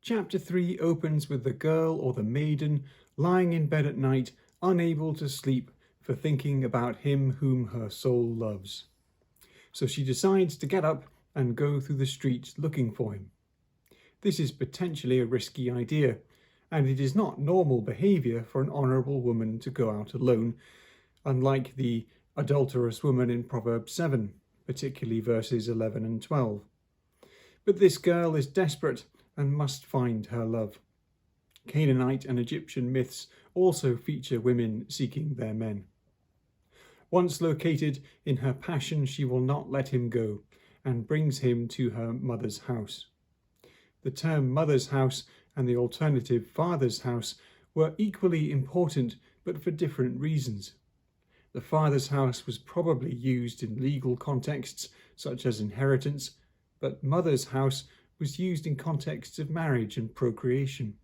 Chapter 3 opens with the girl or the maiden lying in bed at night, unable to sleep for thinking about him whom her soul loves. So she decides to get up and go through the streets looking for him. This is potentially a risky idea, and it is not normal behaviour for an honourable woman to go out alone, unlike the adulterous woman in Proverbs 7, particularly verses 11 and 12. But this girl is desperate and must find her love. Canaanite and Egyptian myths also feature women seeking their men. Once located, in her passion she will not let him go, and brings him to her mother's house. The term mother's house and the alternative father's house were equally important, but for different reasons. The father's house was probably used in legal contexts, such as inheritance, but mother's house was used in contexts of marriage and procreation.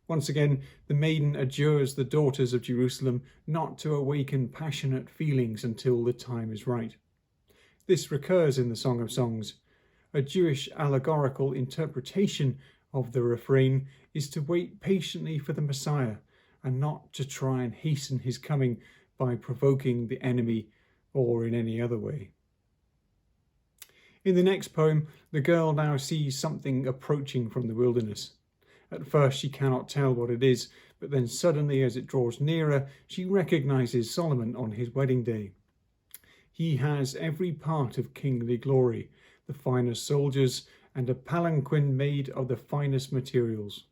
Once again, the maiden adjures the daughters of Jerusalem not to awaken passionate feelings until the time is right. This recurs in the Song of Songs. A Jewish allegorical interpretation of the refrain is to wait patiently for the Messiah and not to try and hasten his coming by provoking the enemy or in any other way. In the next poem, the girl now sees something approaching from the wilderness. At first she cannot tell what it is, but then suddenly as it draws nearer, she recognizes Solomon on his wedding day. He has every part of kingly glory, the finest soldiers, and a palanquin made of the finest materials.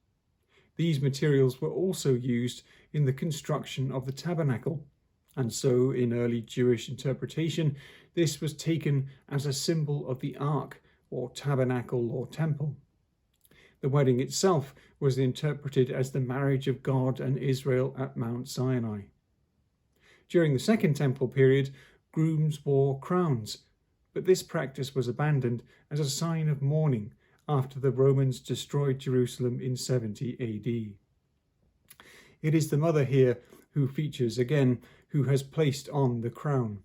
These materials were also used in the construction of the tabernacle, and so in early Jewish interpretation, this was taken as a symbol of the ark, or tabernacle, or temple. The wedding itself was interpreted as the marriage of God and Israel at Mount Sinai. During the Second Temple period, grooms wore crowns, but this practice was abandoned as a sign of mourning after the Romans destroyed Jerusalem in 70 AD. It is the mother here who features again, who has placed on the crown.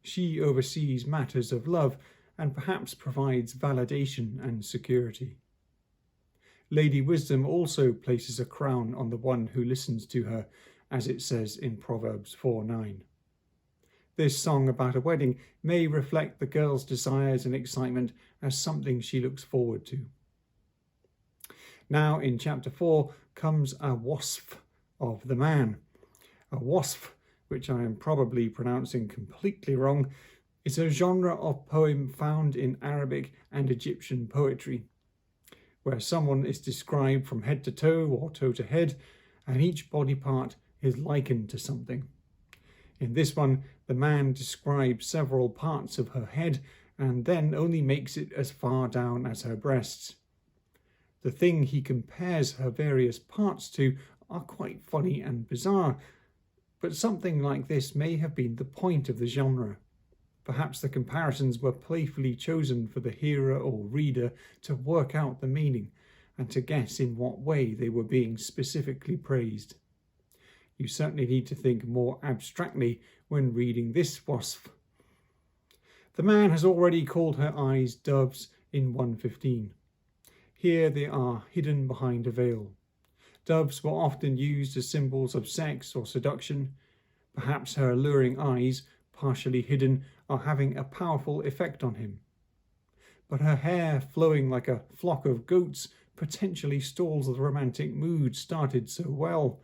She oversees matters of love and perhaps provides validation and security. Lady Wisdom also places a crown on the one who listens to her, as it says in Proverbs 4:9. This song about a wedding may reflect the girl's desires and excitement as something she looks forward to. Now in chapter 4 comes a wasf of the man. A wasf, which I am probably pronouncing completely wrong, is a genre of poem found in Arabic and Egyptian poetry, where someone is described from head to toe or toe to head, and each body part is likened to something. In this one, the man describes several parts of her head and then only makes it as far down as her breasts. The thing he compares her various parts to are quite funny and bizarre, but something like this may have been the point of the genre. Perhaps the comparisons were playfully chosen for the hearer or reader to work out the meaning and to guess in what way they were being specifically praised. You certainly need to think more abstractly when reading this wasf. The man has already called her eyes doves in 1:15. Here they are hidden behind a veil. Doves were often used as symbols of sex or seduction. Perhaps her alluring eyes, partially hidden, are having a powerful effect on him. But her hair flowing like a flock of goats potentially stalls the romantic mood started so well.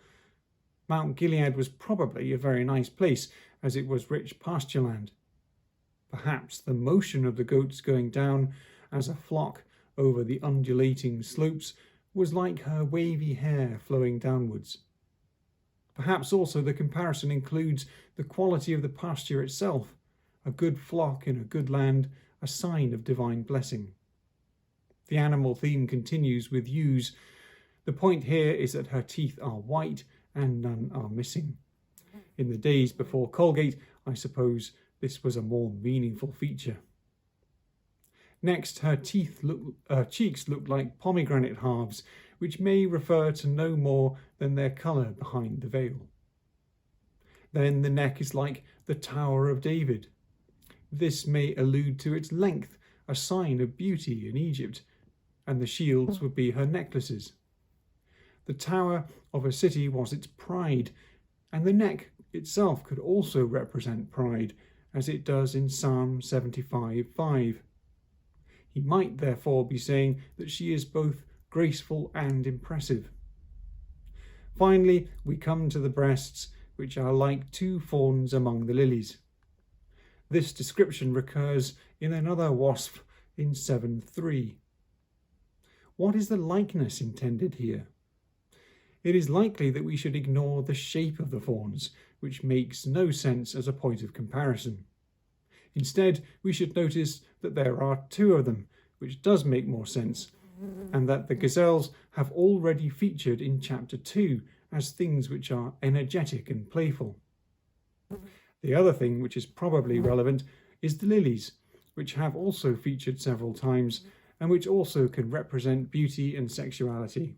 Mount Gilead was probably a very nice place, as it was rich pasture land. Perhaps the motion of the goats going down as a flock over the undulating slopes was like her wavy hair flowing downwards. Perhaps also the comparison includes the quality of the pasture itself, a good flock in a good land, a sign of divine blessing. The animal theme continues with ewes. The point here is that her teeth are white and none are missing. In the days before Colgate, I suppose this was a more meaningful feature. Next, her cheeks look like pomegranate halves, which may refer to no more than their colour behind the veil. Then the neck is like the Tower of David. This may allude to its length, a sign of beauty in Egypt, and the shields would be her necklaces. The tower of a city was its pride, and the neck itself could also represent pride, as it does in Psalm 75:5. He might therefore be saying that she is both graceful and impressive. Finally, we come to the breasts, which are like two fawns among the lilies. This description recurs in another wasf in 7:3. What is the likeness intended here? It is likely that we should ignore the shape of the fawns, which makes no sense as a point of comparison. Instead, we should notice that there are two of them, which does make more sense, and that the gazelles have already featured in chapter 2 as things which are energetic and playful. The other thing which is probably relevant is the lilies, which have also featured several times and which also can represent beauty and sexuality.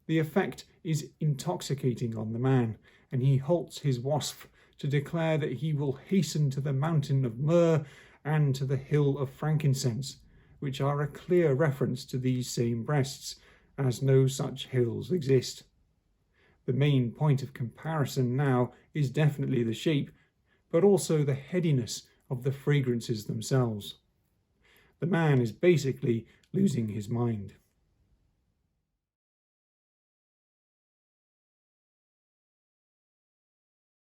The effect is intoxicating on the man, and he halts his wasp to declare that he will hasten to the mountain of myrrh and to the hill of frankincense, which are a clear reference to these same breasts, as no such hills exist. The main point of comparison now is definitely the shape, but also the headiness of the fragrances themselves. The man is basically losing his mind.